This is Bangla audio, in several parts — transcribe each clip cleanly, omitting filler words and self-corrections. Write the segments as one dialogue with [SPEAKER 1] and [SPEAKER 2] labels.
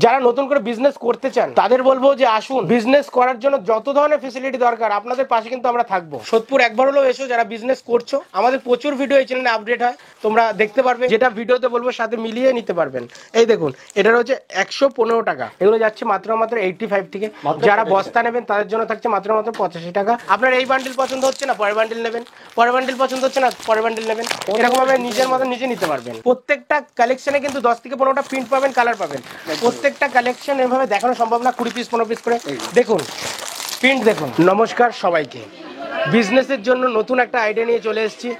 [SPEAKER 1] যারা নতুন করে বিজনেস করতে চান তাদের বলবো যে আসুন, বিজনেস করার জন্য যত ধরনের ফেসিলিটি দরকার আপনাদের পাশে কিন্তু আমরা থাকবো। সোদপুর একবার হলেও এসো যারা বিজনেস করছো, আমাদের প্রচুর ভিডিও এই চ্যানেলে আপডেট হয়, তোমরা দেখতে পারবে, যেটা ভিডিওতে বলবো সাথে মিলিয়ে নিতে পারবেন। এই দেখুন, এটা হচ্ছে 115 টাকা, এগুলো যাচ্ছে মাত্র 85 থেকে। যারা বস্তা নেবেন তাদের জন্য থাকছে মাত্র 85 টাকা। আপনার এই বান্ডিল পছন্দ হচ্ছে না, পরের বান্ডিল নেবেন, পরের বান্ডিল পছন্দ হচ্ছে না, পরের বান্ডিল নেবেন, এরকম ভাবে নিজের মতো নিজে নিতে পারবেন। প্রত্যেকটা কালেকশনে কিন্তু 10 থেকে 15টা প্রিন্ট পাবেন, কালার পাবেন। প্রত্যেকটা কালেকশন এভাবে দেখানো সম্ভব না, 20 পিস 15 পিস করে দেখুন, প্রিন্ট দেখুন। নমস্কার সবাইকে, বিজনেসের জন্য নতুন একটা আইডিয়া নিয়ে চলে এসেছি।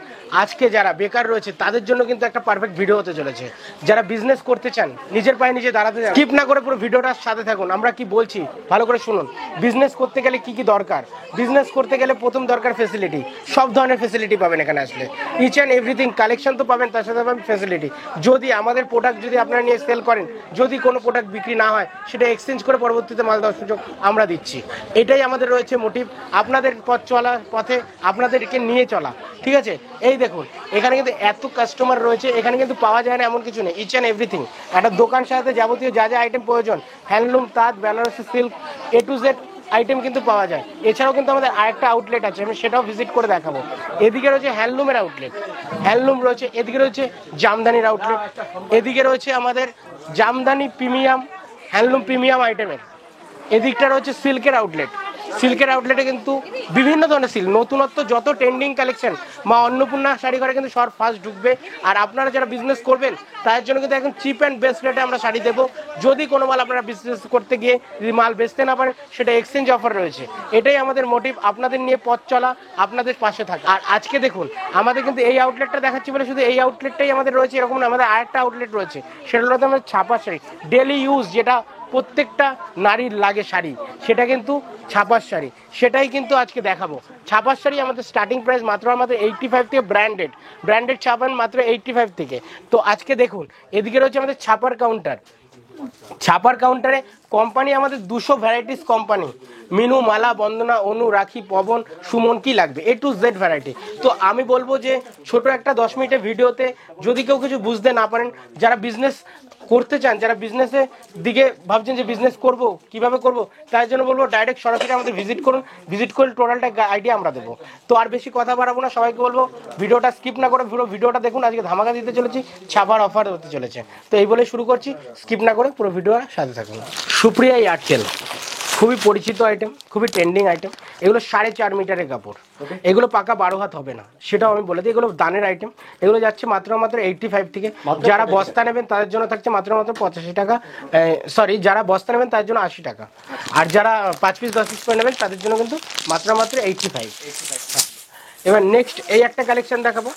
[SPEAKER 1] আজকে যারা বেকার রয়েছে তাদের জন্য কিন্তু একটা পারফেক্ট ভিডিও হতে চলেছে। যারা বিজনেস করতে চান, নিজের পায়ে নিজে দাঁড়াতে চান, স্কিপ না করে পুরো ভিডিওটার সাথে থাকুন। আমরা কি বলছি ভালো করে শুনুন। বিজনেস করতে গেলে কি কি দরকার, বিজনেস করতে গেলে প্রথম দরকার ফেসিলিটি। সব ধরনের ফেসিলিটি পাবেন এখানে আসলে, ইচ অ্যান্ড এভরিথিং। কালেকশন তো পাবেন, তার সাথে পাবেন ফেসিলিটি। যদি আমাদের প্রোডাক্ট যদি আপনারা নিয়ে সেল করেন, যদি কোনো প্রোডাক্ট বিক্রি না হয়, সেটা এক্সচেঞ্জ করে পরবর্তীতে মাল দেওয়ার সুযোগ আমরা দিচ্ছি। এটাই আমাদের রয়েছে মোটিভ, আপনাদের পথ চলার পথে আপনাদেরকে নিয়ে চলা। ঠিক আছে, এই দেখুন এখানে কিন্তু এত কাস্টমার রয়েছে, এখানে কিন্তু পাওয়া যায় না এমন কিছু নেই, ইচ অ্যান্ড এভরিথিং। একটা দোকান সাথে যাবতীয় যা যা আইটেম প্রয়োজন, হ্যান্ডলুম, তাঁত, Banarasi silk, A to Z item কিন্তু পাওয়া যায়। এছাড়াও কিন্তু আমাদের আরেকটা আউটলেট আছে, আমি সেটাও ভিজিট করে দেখাবো। এদিকে রয়েছে হ্যান্ডলুমের আউটলেট, হ্যান্ডলুম রয়েছে। এদিকে রয়েছে জামদানির আউটলেট, এদিকে রয়েছে আমাদের জামদানি প্রিমিয়াম, হ্যান্ডলুম প্রিমিয়াম আইটেমের। এদিকটা রয়েছে সিল্কের আউটলেট, সিল্কের আউটলেটে কিন্তু বিভিন্ন ধরনের সিল্ক, নতুনত্ব যত ট্রেন্ডিং কালেকশন মা অন্নপূর্ণা শাড়ি ঘরে কিন্তু সব ফার্স্ট ঢুকবে। আর আপনারা যারা বিজনেস করবেন তাদের জন্য কিন্তু একদম চিপ অ্যান্ড বেস্ট রেটে আমরা শাড়ি দেবো। যদি কোনো মাল আপনারা বিজনেস করতে গিয়ে যদি মাল বেচতে না পারেন, সেটা এক্সচেঞ্জ অফার রয়েছে। এটাই আমাদের মোটিভ, আপনাদের নিয়ে পথ চলা, আপনাদের পাশে থাকা। আর আজকে দেখুন আমাদের কিন্তু এই আউটলেটটা দেখাচ্ছি বলে শুধু এই আউটলেটটাই আমাদের রয়েছে এরকম না, আমাদের আরেকটা আউটলেট রয়েছে, সেটা হলো আমাদের ছাপা শাড়ি, ডেলি ইউজ, যেটা প্রত্যেকটা নারীর লাগে শাড়ি, সেটা কিন্তু ছাপার শাড়ি। সেটাই কিন্তু আজকে দেখাবো। ছাপার শাড়ি আমাদের স্টার্টিং প্রাইস মাত্র আমাদের 85 থেকে, ব্র্যান্ডেড ছাপান মাত্র 85 থেকে। তো আজকে দেখুন এদিকে রয়েছে আমাদের ছাপার কাউন্টার, ছাপার কাউন্টারে কোম্পানি আমাদের 200 ভ্যারাইটিস কোম্পানি, মিনু, মালা, বন্দনা, অনু, রাখি, পবন, সুমন, কি লাগবে A to Z ভ্যারাইটি। তো আমি বলবো যে ছোট একটা 10 মিনিটের ভিডিওতে যদি কেউ কিছু বুঝতে না পারেন, যারা বিজনেস করতে চান, যারা বিজনেসের দিকে ভাবছেন যে বিজনেস করব কিভাবে করব, তার জন্য বলবো ডাইরেক্ট সরাসরি আমাদের ভিজিট করুন, ভিজিট করে টোটালটা আইডিয়া আমরা দেবো। তো আর বেশি কথা বাড়াবো না, সবাইকে বলবো ভিডিওটা স্কিপ না করে পুরো ভিডিওটা দেখুন। আজকে ধামাকা দিতে চলেছি, ছাপার অফার হতে চলেছে। তো এই বলে শুরু করছি, স্কিপ না করে পুরো ভিডিওর সাথে থাকুন। সুপ্রিয়া আর্টকেল, খুবই পরিচিত আইটেম, খুবই ট্রেন্ডিং আইটেম। এগুলো 4.5 মিটারের কাপড়, এগুলো পাকা 12 হাত হবে না, সেটাও আমি বলে দিই। এগুলো দানের আইটেম, এগুলো যাচ্ছে মাত্র 85 থেকে। যারা বস্তা নেবেন তাদের জন্য থাকছে মাত্র 85 টাকা, সরি, যারা বস্তা নেবেন তাদের জন্য 80 টাকা। আর যারা 5 পিস 10 পিস করে নেবেন তাদের জন্য কিন্তু মাত্র 85। এবার নেক্সট এই একটা কালেকশন দেখাবো,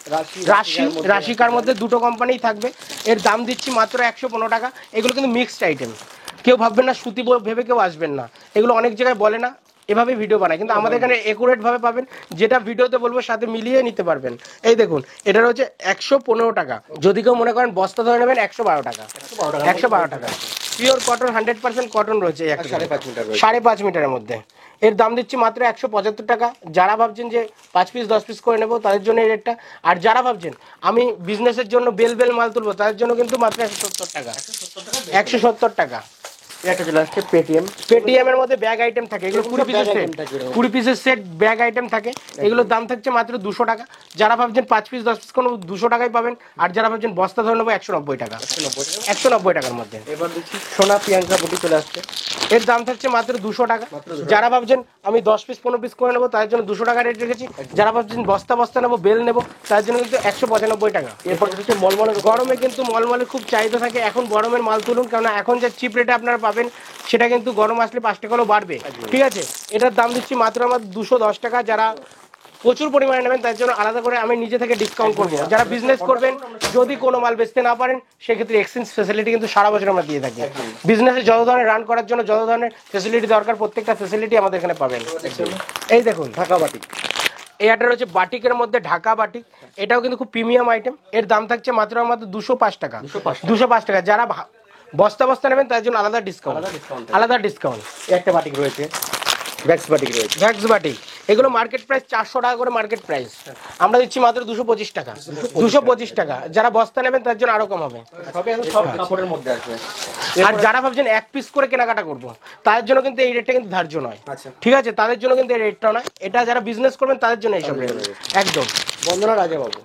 [SPEAKER 1] রাশিকার মধ্যে দুটো কোম্পানি থাকবে। এর দাম দিচ্ছি মাত্র 115 টাকা। এগুলো কিন্তু মিক্সড আইটেম, কেউ ভাববেন না সুতি ভেবে কেউ আসবেন না, এগুলো অনেক জায়গায় বলে না, এভাবে ভিডিও বানায়, কিন্তু আমাদের এখানে একুরেট ভাবে পাবেন, যেটা ভিডিওতে বলবো সাথে মিলিয়ে নিতে পারবেন। এই দেখুন এটা হচ্ছে 115 টাকা। যদি কেউ মনে করেন বস্তা ধরে নেবেন 112 টাকা, 112 টাকা। পিওর কটন, 100% কটন রয়েছে, 5.5 মিটারের মধ্যে। এর দাম দিচ্ছি মাত্র 175 টাকা। যারা ভাবছেন যে 5 পিস 10 পিস করে নেবো তাদের জন্য এই রেটটা। আর যারা ভাবছেন আমি বিজনেসের জন্য বেল মাল তুলবো তাদের জন্য কিন্তু মাত্র 170 টাকা, 170 টাকা। এটা চলে আসছে পেটিএম এর মধ্যে ব্যাগ আইটেম থাকে, এগুলো 20 পিসের সেট ব্যাগ আইটেম থাকে। এগুলোর দাম থাকছে মাত্র 200 টাকা। যারা ভাবছেন 5 পিস 10 পিস কোনো 200 টাকায় পাবেন। আর যারা ভাবছেন বস্তা ধরে নেবো 190 টাকা, 190 টাকার মধ্যে। এবার দেখছি সোনা প্রিয়াঙ্কা বুটি চলে আসছে, এর দাম থাকছে মাত্র 200 টাকা। যারা ভাবছেন আমি 10 পিস 15 পিস করে নেবো তাদের জন্য 200 টাকা রেট রেখেছি। যারা ভাবছেন বস্তা নেবো, বেল নেবো, তার জন্য কিন্তু 195 টাকা। এরপর হচ্ছে মলমলের, গরমে কিন্তু মলমলের খুব চাহিদা থাকে। এখন গরমের মাল তুলুন, কেননা এখন যে চিপ রেটে আপনারা পাবেন সেটা কিন্তু গরম আসলে 5 টাকাও বাড়বে। ঠিক আছে, এটার দাম দিচ্ছি মাত্র আমার 210 টাকা। যারা প্রচুর পরিমাণে নেবেন তার জন্য আলাদা করে আমি নিজে থেকে ডিসকাউন্ট করবো। যারা বিজনেস করবেন, যদি কোনো মাল বেচতে না পারেন, সেক্ষেত্রে এক্সচেঞ্জ ফেসিলিটি কিন্তু সারা বছর আমরা দিয়ে থাকি। বিজনেসে যত ধরনের রান করার জন্য যত ধরনের ফেসিলিটি দরকার, প্রত্যেকটা ফেসিলিটি আমাদের এখানে পাবেন। এই দেখুন ঢাকা বাটিক, এই একটা রয়েছে বাটিকের মধ্যে ঢাকা বাটিক, এটাও কিন্তু খুব প্রিমিয়াম আইটেম। এর দাম থাকছে মাত্র 205 টাকা, 205 টাকা। যারা বস্তা নেবেন তার জন্য আলাদা ডিসকাউন্ট। একটা বাটিক রয়েছে, ভ্যাক্স বাটিক। এগুলো মার্কেট প্রাইস 400 টাকা করে মার্কেট প্রাইস, আমরা দিচ্ছি মাত্র 225 টাকা। 225 টাকা, যারা বস্তা নেবেন তার জন্য আরো কম হবে।
[SPEAKER 2] সব কাপড়ের মধ্যে আসবে।
[SPEAKER 1] আর যারা ভাবছেন এক পিস করে কেনাকাটা করবো তাদের জন্য কিন্তু এই রেটটা কিন্তু ধার্য নয়,
[SPEAKER 2] আচ্ছা।
[SPEAKER 1] ঠিক আছে, তাদের জন্য কিন্তু এই রেটটা নয়, এটা যারা বিজনেস করবেন তাদের জন্য এইসব রেট একদম।
[SPEAKER 2] বন্দনা রাজা বাবু,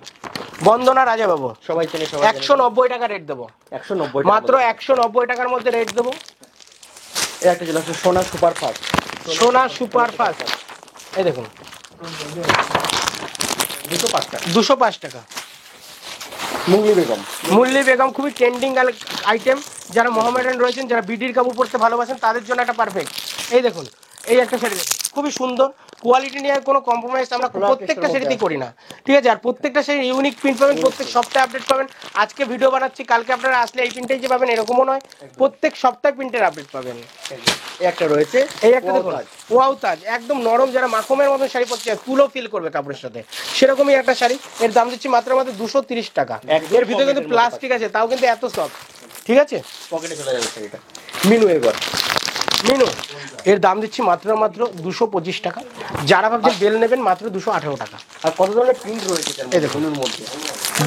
[SPEAKER 1] বন্দনা রাজা বাবু
[SPEAKER 2] সবাই চেনে, সবাই
[SPEAKER 1] 190 টাকা রেট দেবো,
[SPEAKER 2] 190
[SPEAKER 1] মাত্র 190 টাকার মধ্যে রেট দেবো।
[SPEAKER 2] এই একটা চলে আসছে সোনা সুপার ফাস্ট,
[SPEAKER 1] সোনা সুপার ফাস্ট, এই দেখুন
[SPEAKER 2] 205 টাকা।
[SPEAKER 1] 205 টাকা।
[SPEAKER 2] মুগলি বেগম,
[SPEAKER 1] মুরলি বেগম খুবই ট্রেন্ডিং আইটেম, যারা মোহামেডান রয়েছেন, যারা বিডির কাপড় পরতে ভালোবাসেন তাদের জন্য একটা পারফেক্ট। এই দেখুন এই একটা শাড়ি দেখুন, খুবই সুন্দর, কোয়ালিটি নিয়ে কোনো কম্প্রোমাইজ আমরা প্রত্যেকটা শাড়িতেই করি না, ঠিক আছে। আর প্রত্যেকটা শাড়ি ইউনিক প্রিন্ট পাবেন, প্রত্যেক সপ্তাহে আপডেট পাবেন। আজকে ভিডিও বানাচ্ছি, কালকে আপনারা আসলে এই প্রিন্টেই যে পাবেন এরকমও নয়, প্রত্যেক সপ্তাহে প্রিন্টের আপডেট পাবেন।
[SPEAKER 2] এই একটা রয়েছে,
[SPEAKER 1] এই একটা দেখুন ওয়াও তাজ, একদম নরম, যারা মাখমের মতো শাড়ি পরতে চায়, কুলও ফিল করবে কাপড়ের সাথে, সেরকমই একটা শাড়ি। এর দাম দিচ্ছি মাত্র 230 টাকা। এর ভিতরে কিন্তু প্লাস্টিক আছে, তাও কিন্তু এত সফট, ঠিক আছে,
[SPEAKER 2] পকেটে চলে যাবে শাড়িটা। মিনু এবার,
[SPEAKER 1] মিনু এর দাম দিচ্ছি মাত্র 225 টাকা। যারা ভাবছেন বেল নেবেন মাত্র 218 টাকা।
[SPEAKER 2] আর কত ধরনের প্রিন্ট রয়েছে
[SPEAKER 1] এই দেখুন
[SPEAKER 2] এর মধ্যে।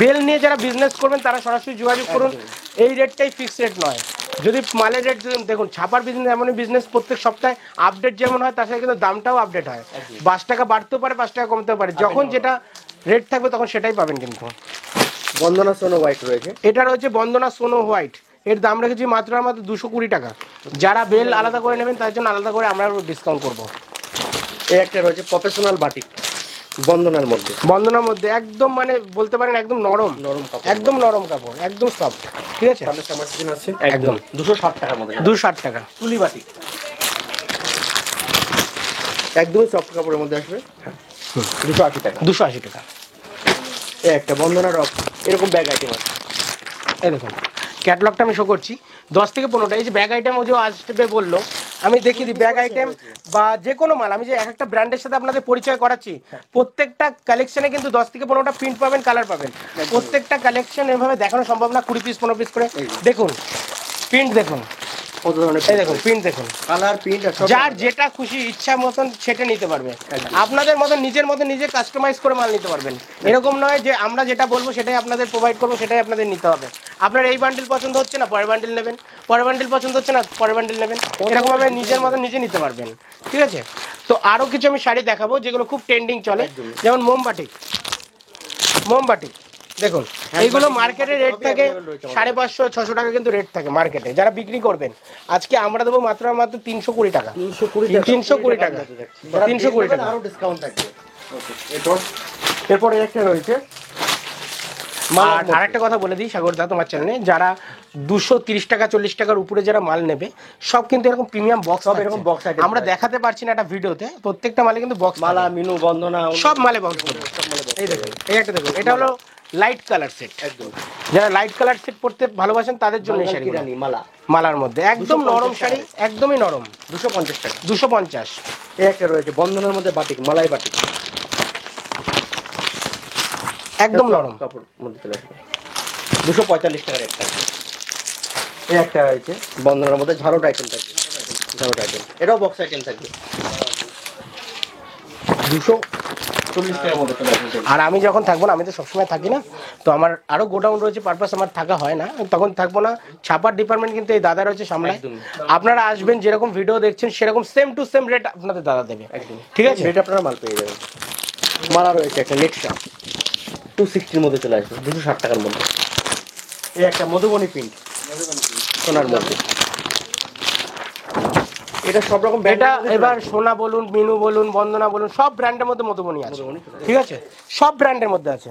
[SPEAKER 1] বেল নিয়ে যারা বিজনেস করবেন তারা সরাসরি যোগাযোগ করুন, এই রেটটাই ফিক্সড রেট নয়। যদি মালের রেট দেখুন, ছাপার বিজনেস এমনই বিজনেস, প্রত্যেক সপ্তাহে আপডেট যেমন হয় তার সাথে কিন্তু দামটাও আপডেট হয়, 5 টাকা বাড়তেও পারে, 5 টাকা কমতেও পারে, যখন যেটা রেট থাকবে তখন সেটাই পাবেন। কিন্তু
[SPEAKER 2] বন্দনা সোনো হোয়াইট রয়েছে,
[SPEAKER 1] এটা রয়েছে বন্দনা সোনো হোয়াইট, এর দাম রেখেছি মাত্র 220 টাকা। যারা বেল আলাদা করে নেবেন তার জন্য আলাদা করে আমরা ডিসকাউন্ট করবো।
[SPEAKER 2] এই একটা রয়েছে প্রফেশনাল বাটিক, বন্দনার মধ্যে,
[SPEAKER 1] বন্দনার মধ্যে একদম মানে বলতে পারেন একদম নরম,
[SPEAKER 2] নরম কাপড়,
[SPEAKER 1] একদম নরম কাপড়, একদম সফট, ঠিক আছে,
[SPEAKER 2] সামনে সামার সিজন আছে,
[SPEAKER 1] একদম
[SPEAKER 2] 260 টাকার মধ্যে।
[SPEAKER 1] 260 টাকা।
[SPEAKER 2] তুলি বাটিক একদমই সফট কাপড়ের মধ্যে আসবে, 280 টাকা।
[SPEAKER 1] 280 টাকা।
[SPEAKER 2] এই একটা বন্দনা রক, এরকম ব্যাগ আইটেম আছে।
[SPEAKER 1] এই দেখুন ক্যাটালগটা আমি শো করছি, 10 থেকে 15টা। এই যে ব্যাগ আইটেম ও যে আসবে বললো, আমি দেখিয়ে দিই ব্যাগ আইটেম বা যে কোনো মাল, আমি যে এক একটা ব্র্যান্ডের সাথে আপনাদের পরিচয় করাচ্ছি, প্রত্যেকটা কালেকশনে কিন্তু 10 থেকে 15টা প্রিন্ট পাবেন, কালার পাবেন। প্রত্যেকটা কালেকশন এভাবে দেখানো সম্ভব না, 20 পিস 15 পিস করে। দেখুন প্রিন্ট দেখুন,
[SPEAKER 2] কত ধরনের
[SPEAKER 1] এই দেখুন প্রিন্ট দেখুন,
[SPEAKER 2] কালার প্রিন্ট আর সব,
[SPEAKER 1] যার যেটা খুশি ইচ্ছা মতন সেটা নিতে পারবে, আপনাদের মতন নিজের মতন নিজে কাস্টমাইজ করে মাল নিতে পারবেন। এরকম নয় যে আমরা যেটা বলবো সেটাই আপনাদের প্রোভাইড করবো, সেটাই আপনাদের নিতে হবে। আপনার এই বান্ডিল পছন্দ হচ্ছে না, পরের বান্ডিল নেবেন, পরের বান্ডিল পছন্দ হচ্ছে না, পরের বান্ডিল নেবেন, এরকম ভাবে নিজের মতন নিজে নিতে পারবেন, ঠিক আছে। তো আরো কিছু আমি শাড়ি দেখাবো যেগুলো খুব ট্রেন্ডিং চলে, যেমন মোমবাটি। মোমবাটি দেখুন, এইগুলো মার্কেটে রেট থাকে 550-600 টাকা কিন্তু রেট থাকে মার্কেটে, যারা বিক্রি করবেন। আজকে আমরা দেবো মাত্র 320 টাকা, 320 টাকা, 320 টাকা।
[SPEAKER 2] আরো ডিসকাউন্ট থাকবে। এরপরে একটা রয়েছে,
[SPEAKER 1] আর আরেকটা কথা বলে দিই সাগরদা তোমার চ্যানেলে, যারা 230 টাকা 40 টাকার উপরে যারা মাল নেবে সব কিন্তু এরকম প্রিমিয়াম বক্স,
[SPEAKER 2] সব এরকম বক্স আইটেম
[SPEAKER 1] আমরা দেখাতে পারছি না একটা ভিডিওতে, প্রত্যেকটা মালে কিন্তু বক্স,
[SPEAKER 2] মালা, মিনু, বন্দনা,
[SPEAKER 1] সব মালে বক্স করবে। এই দেখুন এই একটা দেখুন, এটা হলো লাইট কালার সেট,
[SPEAKER 2] একদম
[SPEAKER 1] যারা লাইট কালার সেট পড়তে ভালোবাসেন তাদের জন্য এই শাড়ি,
[SPEAKER 2] কিরানি মালা,
[SPEAKER 1] মালার মধ্যে একদম নরম শাড়ি, একদমই নরম,
[SPEAKER 2] 250 টাকা।
[SPEAKER 1] 250।
[SPEAKER 2] এই একটা রয়েছে বন্দনার মধ্যে বাটিক, মালাই বাটিক,
[SPEAKER 1] একদম নরম
[SPEAKER 2] কাপড় মধ্যে চলে আসবে, 245 টাকার একটা। এই একটা রয়েছে বন্দনার মধ্যে ঝাড়ট আইটেম থাকবে, ঝাড়ট আইটেম, এটাও বক্স আইটেম থাকবে, 240 টাকার মধ্যে চলে আসবে।
[SPEAKER 1] আর আমি যখন থাকবো না, আমি তো সবসময় থাকি না, তো আমার আরো গোডাউন রয়েছে, পারপাস আমার থাকা হয় না, তখন থাকবো না। ছাপার ডিপার্টমেন্ট কিন্তু এই দাদা রয়েছে সামলায়, আপনারা আসবেন যেরকম ভিডিও দেখছেন সেরকম সেম টু সেম রেট আপনাদের দাদা দেবে,
[SPEAKER 2] একদম
[SPEAKER 1] ঠিক আছে,
[SPEAKER 2] রেট আপনারা মাল পেয়ে যাবেন। মালা রয়েছে একটা নেক্সা, 260 মধ্যে চলে আসবে, 260 টাকার মধ্যে। এই একটা মধুবনী প্রিন্ট, সোনার মধ্যে, এটা সব রকম
[SPEAKER 1] এটা এবার সোনা বলুন, মিনু বলুন, বন্দনা বলুন, সব ব্র্যান্ডের মধ্যে মধুবনী আছে, ঠিক আছে, সব ব্র্যান্ডের মধ্যে আছে।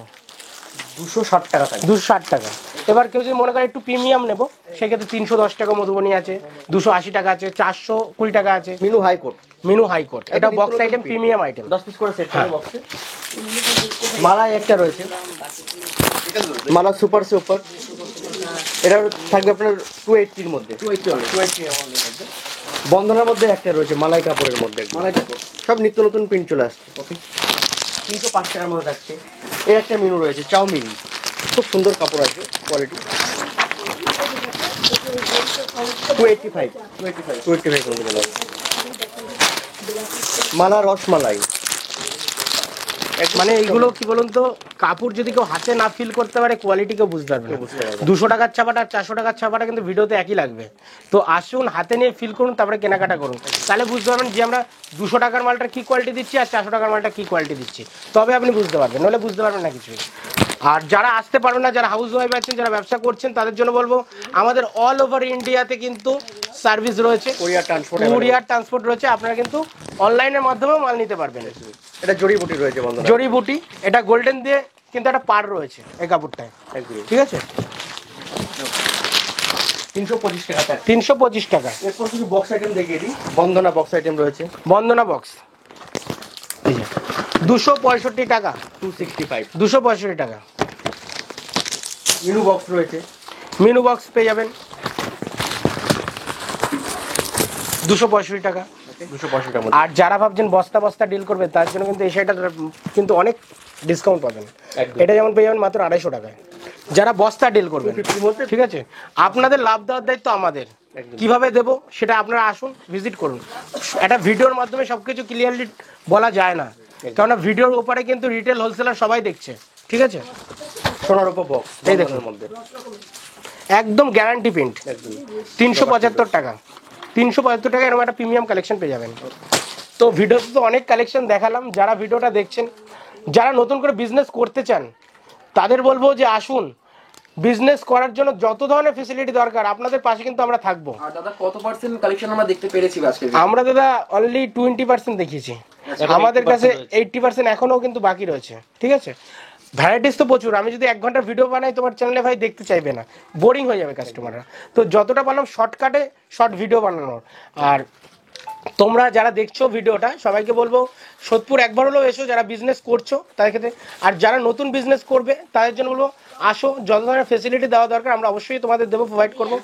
[SPEAKER 2] 260 টাকা থাকে,
[SPEAKER 1] 260 টাকা। এবার কেউ যদি মনে করে একটু প্রিমিয়াম নেবো, সেক্ষেত্রে 310 টাকা মধুবনী আছে, 280 টাকা আছে, 420 টাকা আছে।
[SPEAKER 2] মিনু হাইকোর্ট,
[SPEAKER 1] মিনু হাইকোর্ট, এটা box item, premium item,
[SPEAKER 2] 10 piece করে সেট থাকে বক্সে। মালা একটা রয়েছে, মালা সুপার সুপার, এটা থাকবে আপনার 280 এর মধ্যে, 280 এর মধ্যে থাকবে। বন্দনার মধ্যে একটা রয়েছে মালাই কাপড়ের মধ্যে, মালাই কাপড়, সব নিত্য নতুন প্রিন্ট চলে আসছে, 305 টাকার মধ্যে থাকছে। এই একটা মিনু রয়েছে, চাউমিন, খুব সুন্দর কাপড় আছে, কোয়ালিটি, 285 মধ্যে চলে আসছে। মালা রসমালাই,
[SPEAKER 1] মানে এইগুলো কি বলুন তো, কাপড় যদি কেউ হাতে না ফিল করতে পারে কোয়ালিটি কেউ বুঝতে পারবে না। 200 টাকার ছাপাটা আর 400 টাকার ছাপাটা কিন্তু ভিডিওতে একই লাগবে। তো আসুন হাতে নিয়ে ফিল করুন, তারপরে কেনাকাটা করুন, তাহলে বুঝতে পারবেন যে আমরা 200 টাকার মালটা কি কোয়ালিটি দিচ্ছি আর 400 টাকার মালটা কি কোয়ালিটি দিচ্ছি, তবে আপনি বুঝতে পারবেন, নাহলে বুঝতে পারবেন না কিছুই। আর যারা আসতে পারবেন না, যারা হাউস ওয়াইফ আছেন, যারা ব্যবসা করছেন, তাদের জন্য বলবো আমাদের অল ওভার ইন্ডিয়াতে কিন্তু সার্ভিস রয়েছে, কুরিয়ার ট্রান্সপোর্ট রয়েছে। আপনারা কিন্তু অনলাইনের মাধ্যমেও মাল নিতে পারবেন।
[SPEAKER 2] এটা জড়িবুটি রয়েছে বন্ধুরা,
[SPEAKER 1] জড়িবুটি, এটা গোল্ডেন দিয়ে কিন্তু একটা পার রয়েছে এই কাপড়টায়, ঠিক আছে।
[SPEAKER 2] 325 টাকা।
[SPEAKER 1] 325 টাকা।
[SPEAKER 2] এরপর কিছু বক্স আইটেম দেখিয়ে দিই। বন্দনা বক্স আইটেম রয়েছে,
[SPEAKER 1] বন্দনা বক্স 265 টাকা, 265 টাকা।
[SPEAKER 2] মিনু বক্স রয়েছে,
[SPEAKER 1] মিনু বক্স পেয়ে যাবেন 265 টাকা।
[SPEAKER 2] 265 টাকা।
[SPEAKER 1] আর যারা ভাবছেন বস্তা বস্তা ডিল করবে, তার জন্য কিন্তু এই শাড়িটা কিন্তু অনেক ডিসকাউন্ট পাবেন। এটা যেমন পেয়ে যাবেন মাত্র 250 টাকায়, যারা বস্তা ডিল করবেন, ঠিক আছে। আপনাদের লাভ দেওয়ার দায়িত্ব আমাদের, কিভাবে দেবো সেটা আপনারা আসুন, ভিজিট করুন। একটা ভিডিওর মাধ্যমে সবকিছু ক্লিয়ারলি বলা যায় না, কেননা ভিডিওর ওপরে কিন্তু রিটেল হোলসেলার সবাই দেখছে, ঠিক আছে।
[SPEAKER 2] সোনার উপর বক্স
[SPEAKER 1] এই দেখুন, একদম গ্যারান্টি প্রিন্ট, 375 টাকা। 375 টাকা এরকম একটা প্রিমিয়াম কালেকশন পেয়ে যাবেন। তো ভিডিওতে তো অনেক কালেকশন দেখালাম, যারা ভিডিওটা দেখছেন, যারা নতুন করে বিজনেস করতে চান, তাদের বলবো যে আসুন, বিজনেস করার জন্য যত ধরনের ফেসিলিটি দরকার আপনাদের পাশে কিন্তু আমরা থাকবো।
[SPEAKER 3] আর দাদা কত পার্সেন্ট কালেকশন আমরা দেখতে পেরেছি আজকে?
[SPEAKER 1] আমরা দাদা অনলি 20% দেখিয়েছি, আমাদের কাছে 80% এখনো কিন্তু বাকি রয়েছে, ঠিক আছে। ভ্যারাইটিস তো প্রচুর, আমি যদি 1 ঘন্টার ভিডিও বানাই তোমার চ্যানেলে ভাই দেখতে চাইবে না, বোরিং হয়ে যাবে কাস্টমাররা। তো যতটা পারলাম শর্টকাটে শর্ট ভিডিও বানানোর। আর তোমরা যারা দেখছো ভিডিওটা, সবাইকে বলবো সোদপুর একবার হলেও এসো, যারা বিজনেস করছো তাদের ক্ষেত্রে। আর যারা নতুন বিজনেস করবে তাদের জন্য বলবো আসো, যত ধরনের ফেসিলিটি দেওয়া দরকার আমরা অবশ্যই তোমাদের দেবো, প্রোভাইড করবো,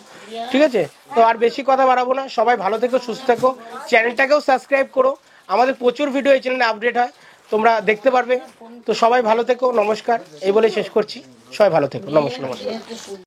[SPEAKER 1] ঠিক আছে। তো আর বেশি কথা বাড়াবো না, সবাই ভালো থেকো, সুস্থ থেকো, চ্যানেলটাকেও সাবস্ক্রাইব করো, আমাদের প্রচুর ভিডিও এই চ্যানেলে আপডেট হয়, তোমরা দেখতে পারবে। তো সবাই ভালো থেকো, নমস্কার, এই বলে শেষ করছি, সবাই ভালো থেকো, নমস্কার।